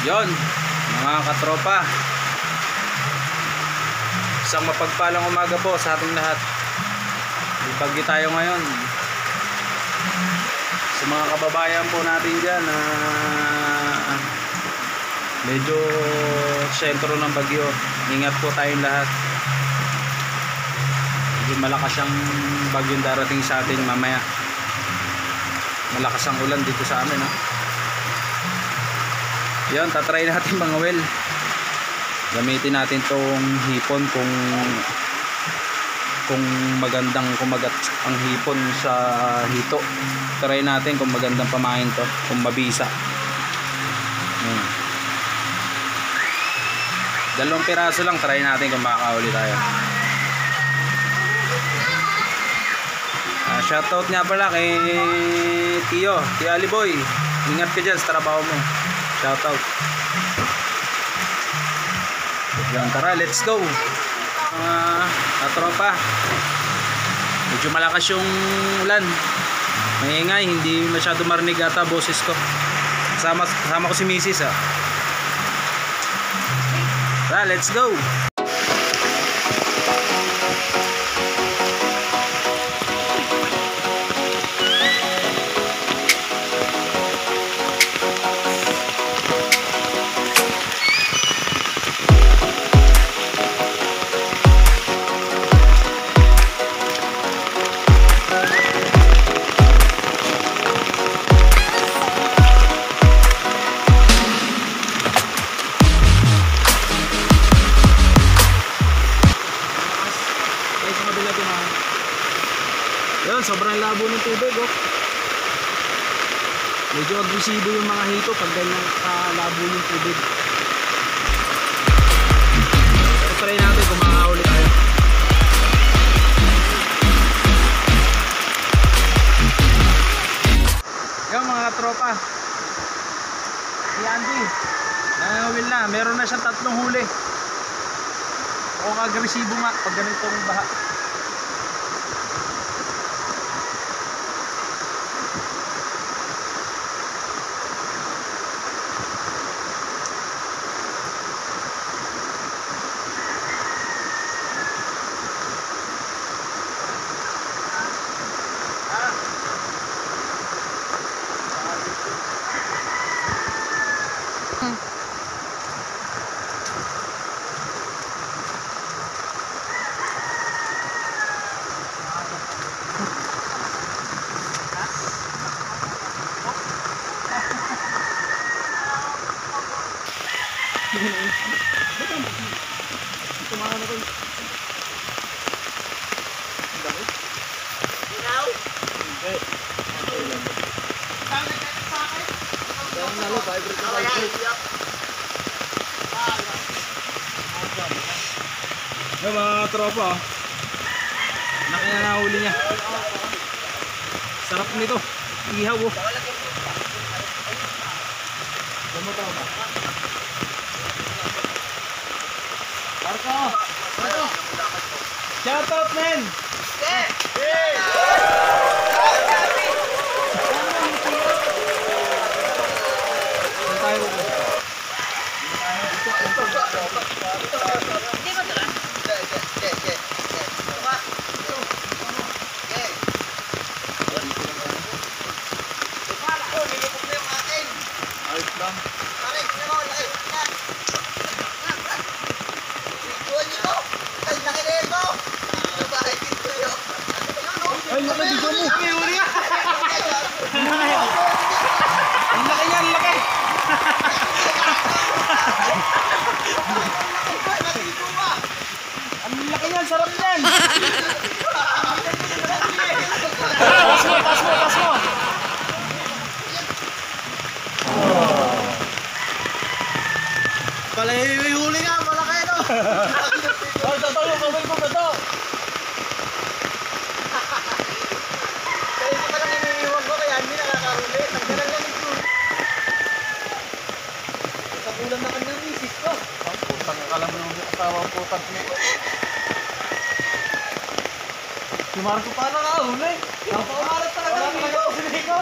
Yon, mga katropa, isang mapagpalang umaga po sa ating lahat. Ibagyo tayo ngayon sa mga kababayan po natin dyan na medyo sentro ng bagyo. Ingat po tayong lahat. Medyo malakas ang bagyong darating sa atin mamaya. Malakas ang ulan dito sa amin, Yan, tatry natin mga well. Gamitin natin tong hipon kung magandang kumagat ang hipon sa hito. Try natin kung magandang pamain to, kung mabisa. Dalawang piraso lang, try natin kung makakauli tayo. Shoutout nga pala kay Tio Aliboy. Ingat ka dyan sa trabaho mo. Shoutout. Yan, tara, let's go. Katropa, medyo malakas yung ulan. Maingay, hindi masyado marinig ata boses ko. Kasama ko si Mrs. Tara, let's go. Yun, sobrang labo ng tubig, Medyo agresibo yung mga hito pag ganyan kalabo yung tubig. Pero try natin kung makakahuli tayo. Yung mga tropa, si Andy nangawil na, meron na siyang 3 huli. O agresibo nga pag ganitong baha. Yung mga tropa, laki na nahuli niya. Sarap nito, ihaw. Marco, shout out men. Ay, laki dito mo. Huli ka. Ang laki yan, laki. Ang laki yan, sarap yan. Pas mo. Pala huli nga, malaki ito. Tatalo, kamay ko ba ito? Kaya pa lang iniiwan ko, kaya hindi nakakahuli. Nagdalang lang ito. Sa kulang na kanyang misis ko. Ang putang, akala mo yung asawa ang putang mo. Si Marco paano nakahuli? Napakamalat talaga ng Nico.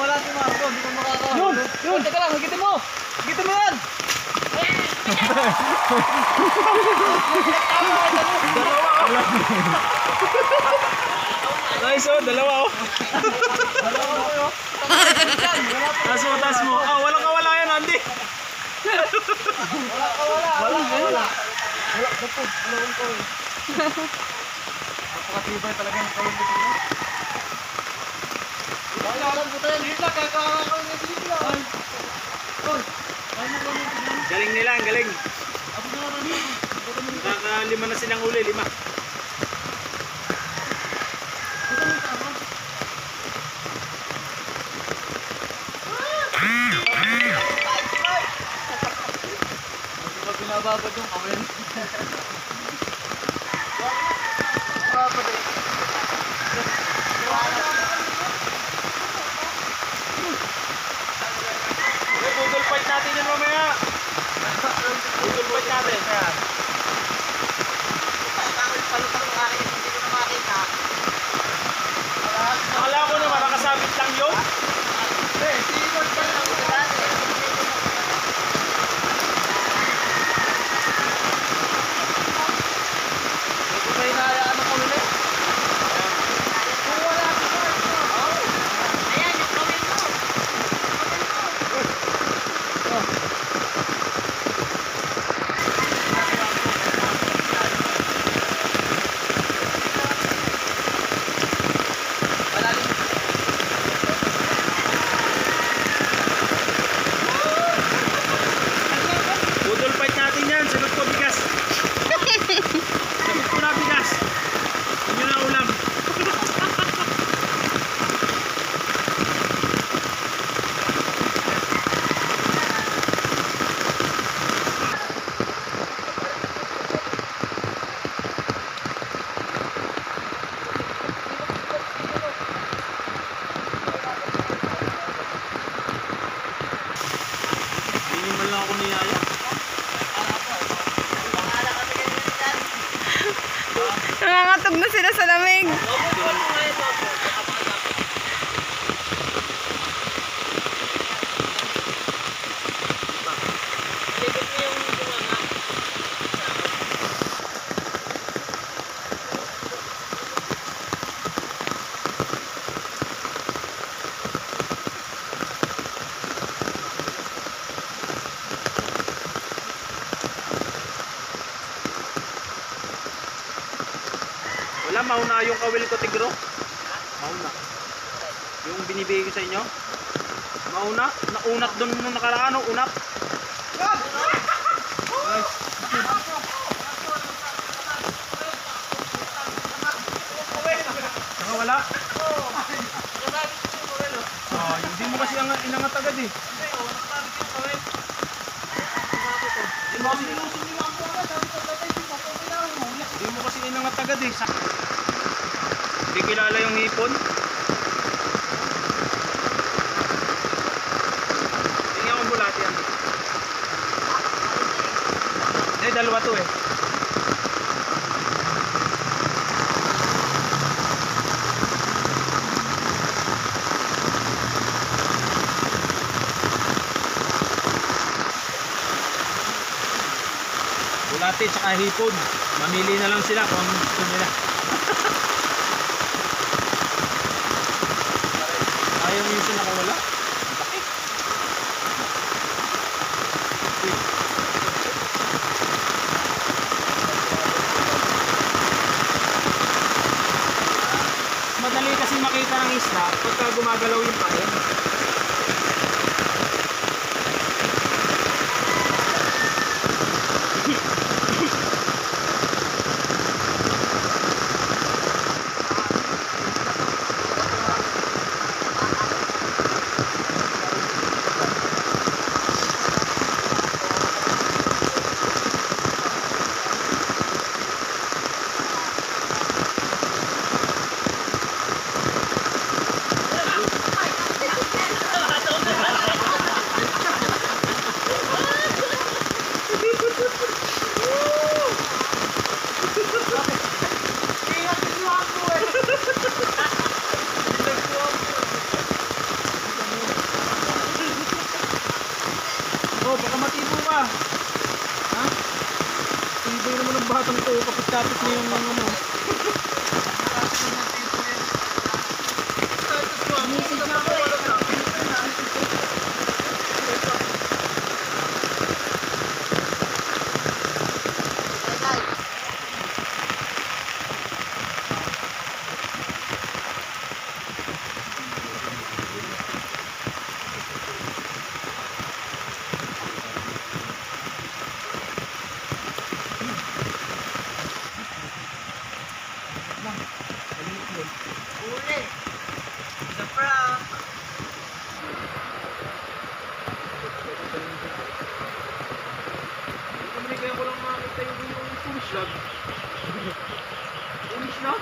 Wala si Marco, hindi ko makakahuli. Yun! Teka lang, higitin mo! Higitin mo yan! Nice oh, dalawa oh. Taas mo. Ah, walang kawala yan, Andy. Wala. Dapat, dalawang ko eh. Napakatibay talaga ng kalong dito. Galing nila, ang galing. Lima na silang uli, 5. Pinababad yung kawin. Google fight natin yan mamaya. Google fight natin. Akala ko naman nakasabit lang yun. Budol fight natin yan. Sunod ko bigas. Sunod ko na bigas. Yun na ulam. Hindi man lang ako niyaya. Nangangatog na sila sa lamig. Wala, mauna yung kawil ko, Tigro. Mauna. Yung binibigay ko sa inyo. Mauna. Naunat doon nung nakaraan, no? Unat. Nice. Nakawala? Ah, hindi mo kasi inangat agad eh. Hindi mo kasi inangat agad eh. Hindi kilala yung hipon. Tingnan ko bulati yan. Dalawa to eh. Bulati tsaka hipon. Mamili na lang sila kung gusto nila. Ayaw mo yung isa nakawala? Bakit? Madali kasi makita ng isla pagka gumagalaw yung pain. Oh, baka matibo ka. Ha? Tibay naman ang batang ito. Kapit-kapit na yung ano. Kaya ko lang makakita yung push lang. Push lang?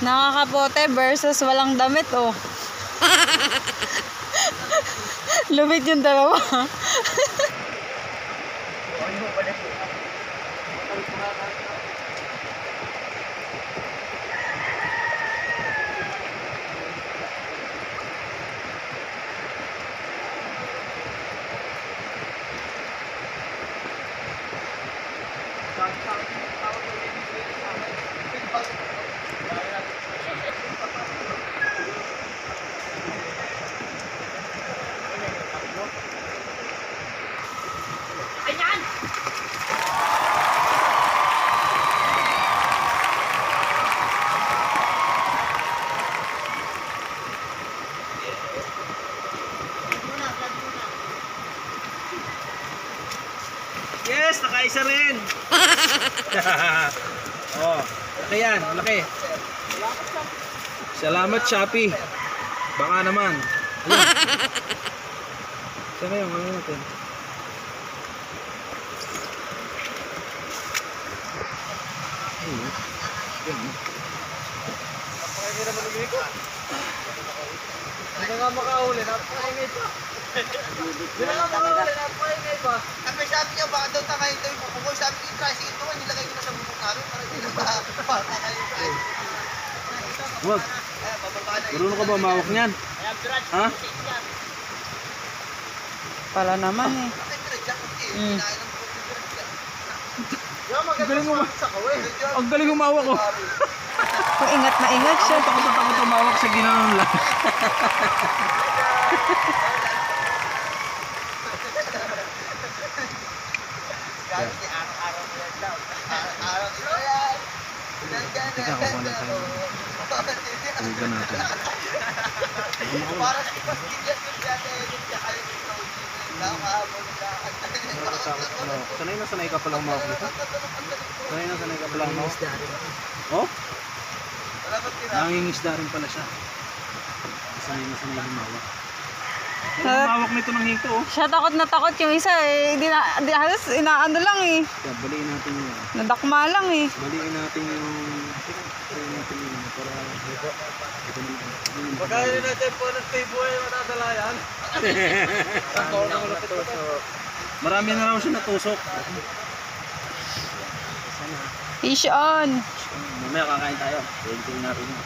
Nakakapote versus walang damit, oh. Lumit yung dalawa. Yes, nakaisa rin. Oh, laki yan, laki. Salamat Shopee. Baka naman. Ayan. Sana yung ano natin. Napakaingay naman ng ko. Hindi na nga makahuli, napakaingay pa. Hindi na nga makahuli, napakaingay pa. Sabi niya, baka daw takayin tayo kukukoy. Sabi ko yung tricycle ko, nilagay ko na sa bubong namin para hindi na takayin yung tricycle. Wag. Kaya bababa na Marunong ka ba mawak niyan? Ha? Pala naman, eh. Bakit diretsa ko eh? Mm. Kinain ng bubong yung diretsa. Ang galing mo Sa kawin. Ang galing umawak ko. Kung ingat na ingat siya. Takot na takot umawak sa ginanon lang. Gano'n si araw-araw mo yan daw. Araw-araw mo yan. Teka, kukuha lang tayo. Tulugan natin. Para si Pastillas yung dati yung kakalit yung kausip. Nakahabol na. Sanay na sanay ka pala umawak dito? Sanay na sanay ka pala umawak? Oh? Wala ba't tira? Nangingisda rin pala siya. Sanay na sanay umawak. Ang umawak nito ng hinto, oh. Siya takot na takot yung isa, eh. Di halos inaano lang, eh. Kaya baliin natin yun. Nadakma lang, eh. Baliin natin yung... Baliin natin yun para... Pagkain natin po ng table ay matadala yan. Marami na raw siya natusok. Fish on. Mamaya kakain tayo. Pwede natin yun.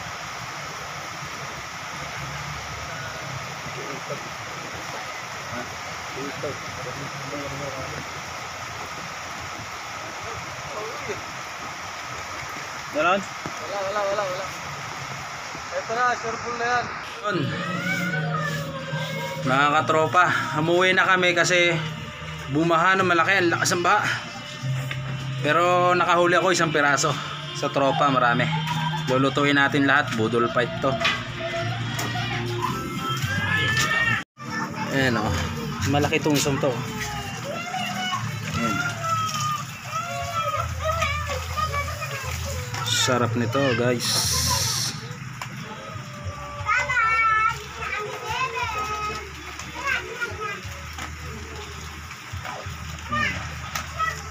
Meron? Wala. Ito na, sure full na yan. Mga katropa, umuwi na kami kasi bumaha ng malaki, ang lakas ng baha. Pero nakahuli ako isang piraso sa tropa, marami. Lulutuin natin lahat, budol fight to. Ayan o, malaki tungsong to. Ayan. Sarap nito guys.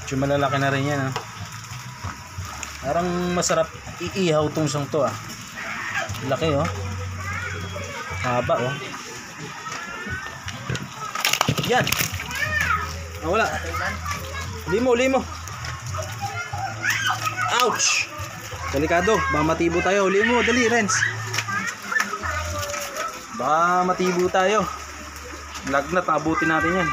Medyo malalaki na rin yan ha. Parang masarap iihaw tungsong to ah. Laki oh. Haba oh. Yan. Ah, wala. Limo. Ouch. Delikado. Baka matibo tayo. Limo. Dali Renz. Baka matibo tayo. Lagnat. Abutin natin yan.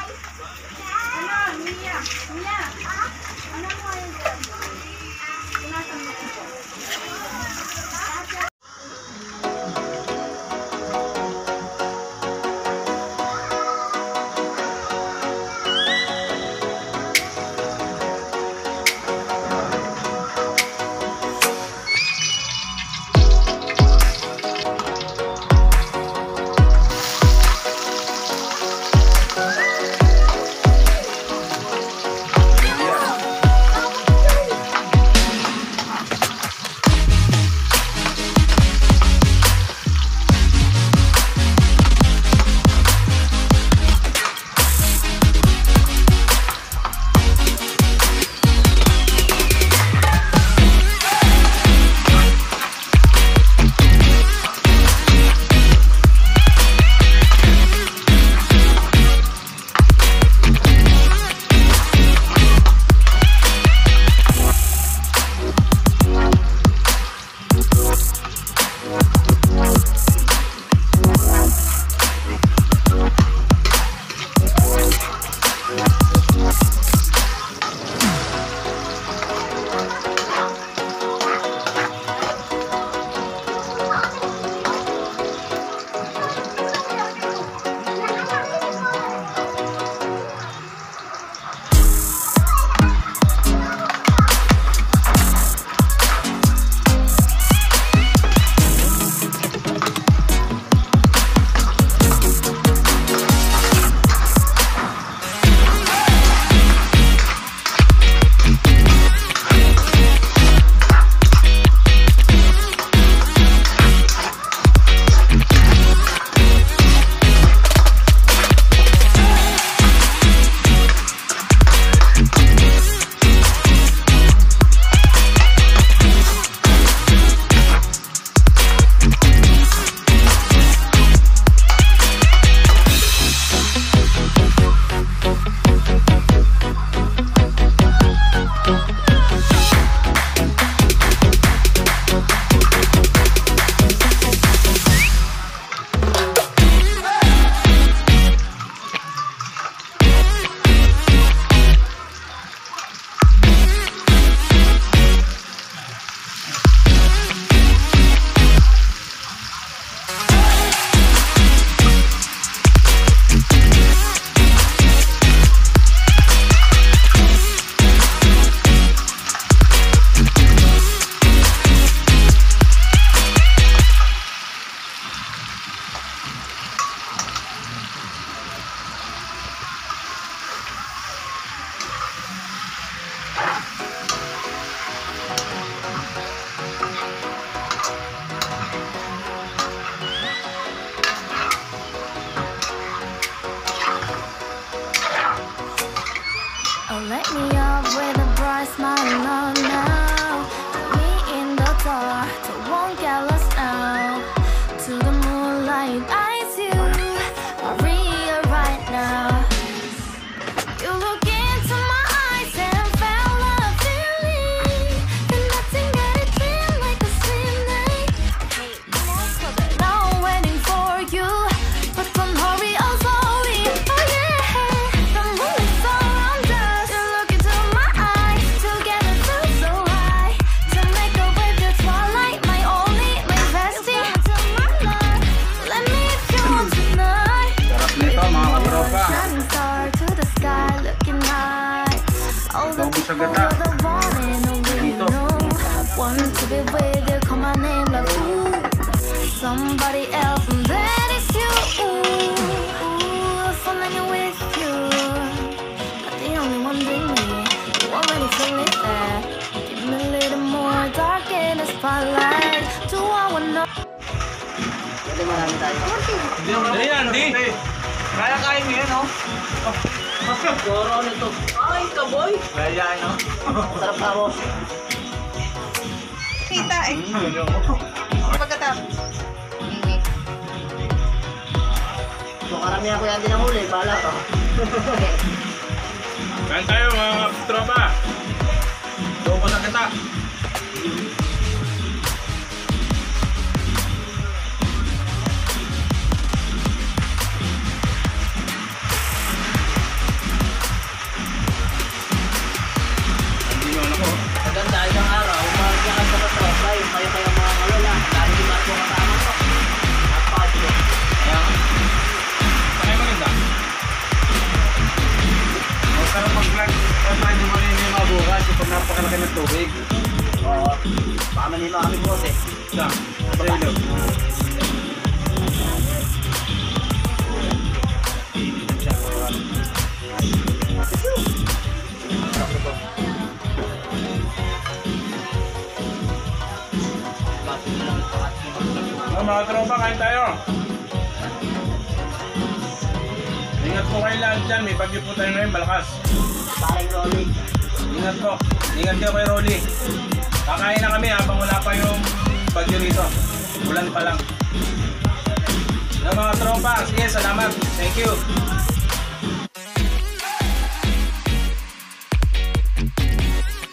Let me up with a bright smile on now. Put me in the dark, so won't get lost now. To the moonlight, eyes you, Maria right now. You look into my eyes and felt a feeling. And nothing that it feel like a slim night. Now I'm waiting for you, but don't hurry, oh slowly. Oh yeah, the moonlight's around us. You look into my eyes, together feel so high. To make a wave, the twilight, my only, my bestie. Let me sa gata. You're the one and only Dito. no. Want to be with you, call my name like ooh. Somebody else, and that is you. Ooh, falling with you. Not the only one doing me. You already feel it there. Give me a little more dark in the spotlight. Do I wanna? Pwede marami tayo. Dali, Andy. Kaya mo yan, oh. Goro nito. Ay, kaboy. Kaya, no? Sarap pa mo. Kita eh. Pagkatapos. So, karamihan ko yan din ang huli. Bahala ka. Kain tayo mga tropa. Dobo sa gata. Maganda isang araw, umaga ka sa katropa, yung kayo mga kalala. Lalo di ba ito kasama ko? Napakadyo. Ay, maganda. Pero pag-vlog, hindi mo rin yung mabukas kapag napakalaki ng tubig. Oo. Baka manino kami po eh. Sa ilog. Mga tropa, kain tayo. Ingat po kayo lahat dyan. May bagyo po tayo ngayon, Balkas. Parang Rolly. Ingat po. Ingat kayo kay Rolly. Kakain na kami habang wala pa yung bagyo rito. Ulan pa lang. Yung mga tropa, sige, salamat. Thank you.